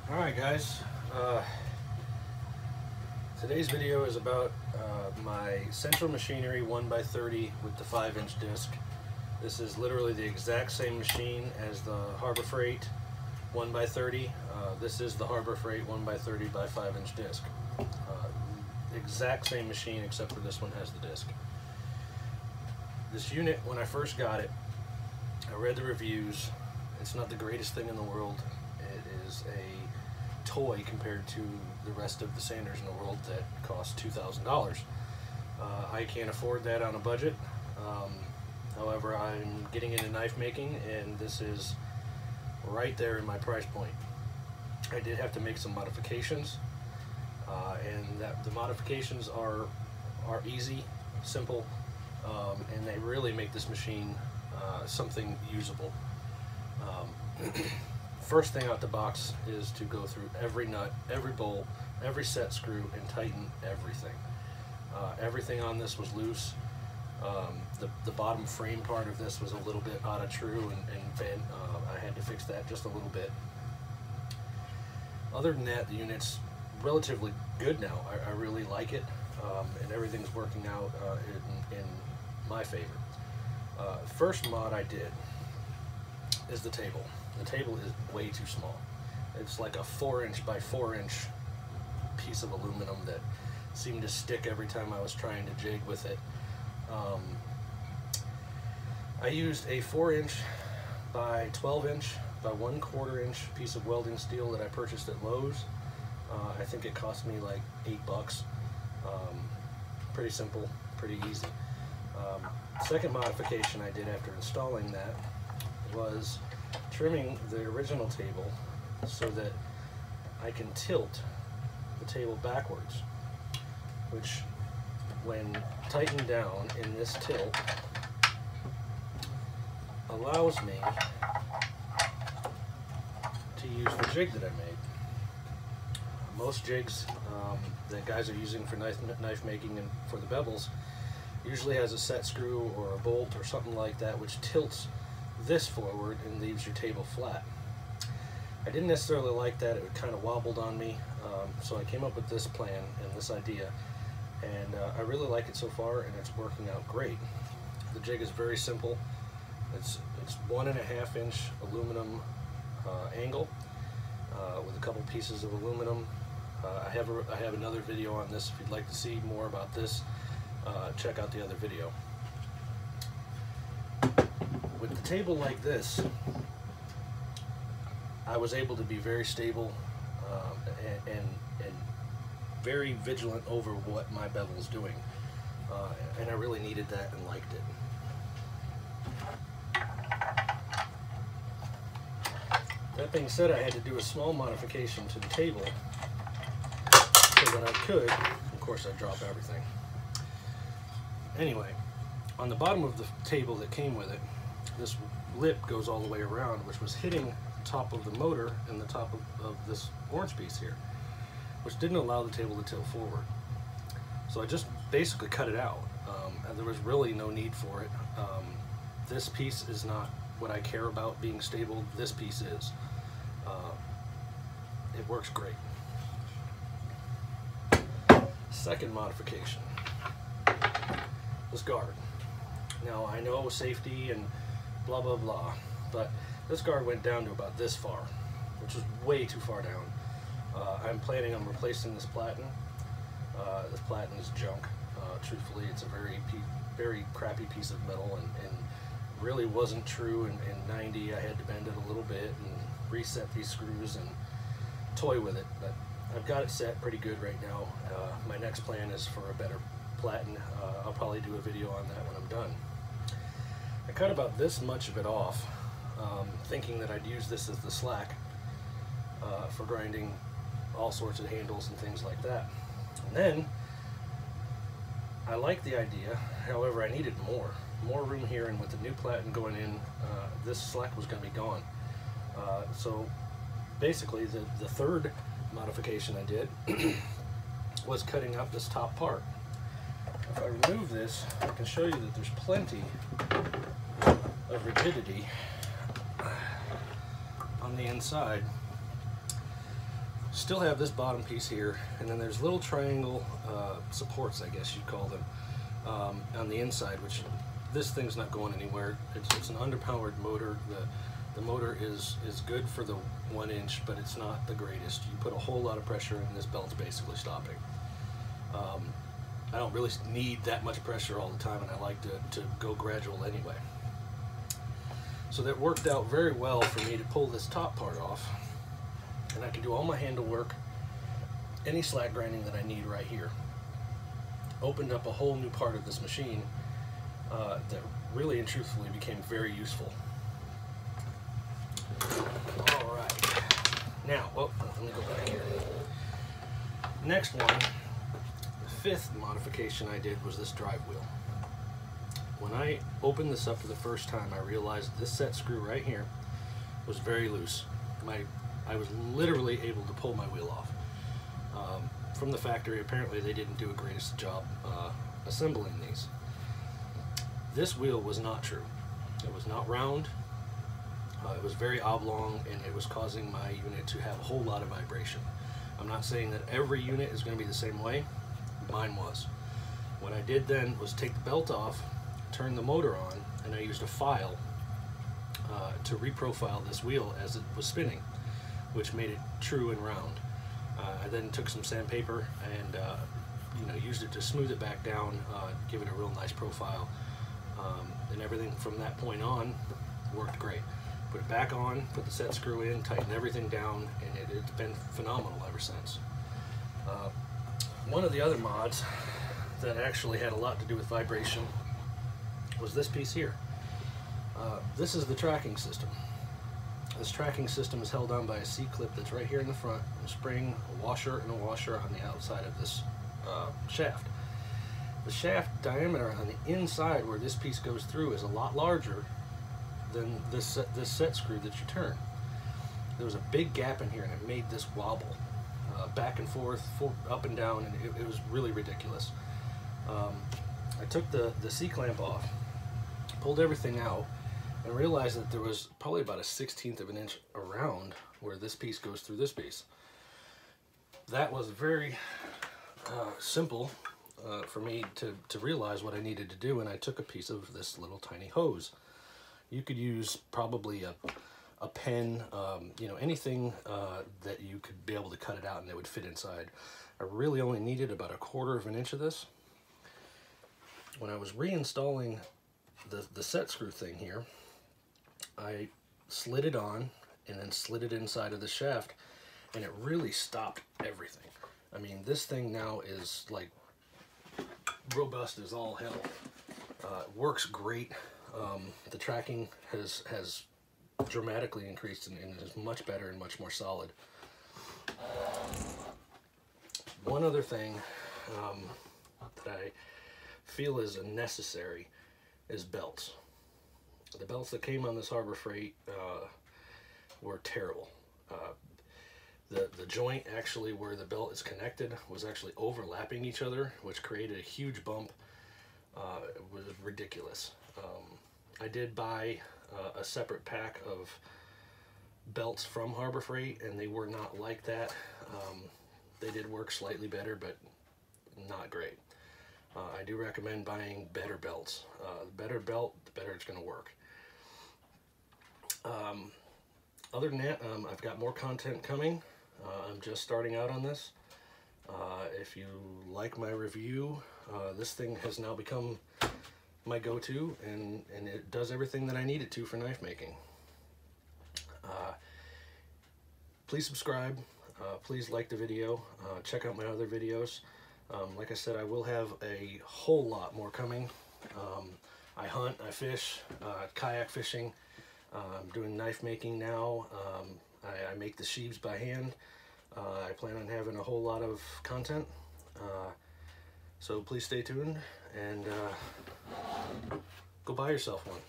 Alright guys, today's video is about my Central Machinery 1x30 with the 5-inch disc. This is literally the exact same machine as the Harbor Freight 1x30. This is the Harbor Freight 1x30 by 5-inch disc. Exact same machine except for this one has the disc. This unit, when I first got it, I read the reviews. It's not the greatest thing in the world. It is a toy compared to the rest of the sanders in the world that cost $2,000. I can't afford that on a budget. However, I'm getting into knife making, and this is right there in my price point. I did have to make some modifications, and the modifications are easy, simple, and they really make this machine something usable. First thing out the box is to go through every nut, every bolt, every set screw, and tighten everything. Everything on this was loose. The bottom frame part of this was a little bit out of true and bent. I had to fix that just a little bit. Other than that, the unit's relatively good now. I really like it, and everything's working out in my favor. First mod I did is the table. The table is way too small. It's like a 4-inch by 4-inch piece of aluminum that seemed to stick every time I was trying to jig with it. I used a 4-inch by 12-inch by 1/4 inch piece of welding steel that I purchased at Lowe's. I think it cost me like $8. Pretty simple, pretty easy. Second modification I did after installing that was trimming the original table so that I can tilt the table backwards, which when tightened down in this tilt allows me to use the jig that I made. Most jigs that guys are using for knife making and for the bevels usually has a set screw or a bolt or something like that which tilts this forward and leaves your table flat. I didn't necessarily like that. It kind of wobbled on me, so I came up with this plan and this idea, and I really like it so far, and it's working out great. The jig is very simple. It's 1.5 inch aluminum angle with a couple pieces of aluminum. I have another video on this. If you'd like to see more about this, check out the other video. With the table like this, I was able to be very stable and very vigilant over what my bevel is doing, and I really needed that and liked it. That being said, I had to do a small modification to the table so that I could, of course I drop everything. Anyway, on the bottom of the table that came with it, this lip goes all the way around, which was hitting the top of the motor and the top of this orange piece here, which didn't allow the table to tilt forward. So I just basically cut it out, and there was really no need for it. This piece is not what I care about being stable. This piece is. It works great. Second modification, this guard. Now I know safety and blah blah blah, but this guard went down to about this far, which is way too far down. I'm planning on replacing this platen. This platen is junk. Truthfully, it's a very crappy piece of metal, and really wasn't true in 90. I had to bend it a little bit and reset these screws and toy with it, but I've got it set pretty good right now. My next plan is for a better platen. I'll probably do a video on that when I'm done. I cut about this much of it off, thinking that I'd use this as the slack for grinding all sorts of handles and things like that. And then I like the idea, however I needed more room here, and with the new platen going in, this slack was going to be gone. So basically the third modification I did was cutting out this top part. If I remove this, I can show you that there's plenty of rigidity on the inside. Still have this bottom piece here, and then there's little triangle supports, I guess you'd call them, on the inside, which this thing's not going anywhere. It's an underpowered motor. The motor is good for the 1 inch, but it's not the greatest. You put a whole lot of pressure and this belt's basically stopping. I don't really need that much pressure all the time, and I like to go gradual anyway. So that worked out very well for me to pull this top part off, and I can do all my handle work, any slack grinding that I need right here. Opened up a whole new part of this machine that really and truthfully became very useful. All right, now, let me go back here. Next one, the fifth modification I did was this drive wheel. When I opened this up for the first time, I realized this set screw right here was very loose. I was literally able to pull my wheel off. From the factory, apparently they didn't do a greatest job assembling these. This wheel was not true. It was not round. It was very oblong, and it was causing my unit to have a whole lot of vibration. I'm not saying that every unit is going to be the same way. Mine was. What I did then was take the belt off, turn the motor on, and I used a file to reprofile this wheel as it was spinning, which made it true and round. I then took some sandpaper and used it to smooth it back down, give it a real nice profile, and everything from that point on worked great. Put it back on, put the set screw in, tighten everything down, and it's been phenomenal ever since. One of the other mods that actually had a lot to do with vibration was this piece here. This is the tracking system. This tracking system is held on by a C-clip that's right here in the front, a spring, a washer, and a washer on the outside of this shaft. The shaft diameter on the inside where this piece goes through is a lot larger than this set screw that you turn. There was a big gap in here, and it made this wobble back and forth, up and down, and it was really ridiculous. I took the C-clamp off, pulled everything out, and realized that there was probably about a 1/16 of an inch around where this piece goes through this piece. That was very simple for me to realize what I needed to do, and I took a piece of this little tiny hose. You could use probably a pen, anything that you could be able to cut it out and it would fit inside. I really only needed about 1/4 of an inch of this. When I was reinstalling the set screw thing here, I slid it on and then slid it inside of the shaft, and it really stopped everything. I mean, this thing now is like robust as all hell. It works great. The tracking has dramatically increased and is much better and much more solid. One other thing that I feel is necessary is belts. The belts that came on this Harbor Freight were terrible. The joint actually where the belt is connected was actually overlapping each other, which created a huge bump. It was ridiculous. I did buy a separate pack of belts from Harbor Freight, and they were not like that. They did work slightly better, but not great. I do recommend buying better belts. The better belt, the better it's going to work. Other than that, I've got more content coming. I'm just starting out on this. If you like my review, this thing has now become my go-to, and it does everything that I need it to for knife making. Please subscribe. Please like the video. Check out my other videos. Like I said, I will have a whole lot more coming. I hunt, I fish, kayak fishing. I'm doing knife making now. I make the sheaves by hand. I plan on having a whole lot of content. So please stay tuned and go buy yourself one.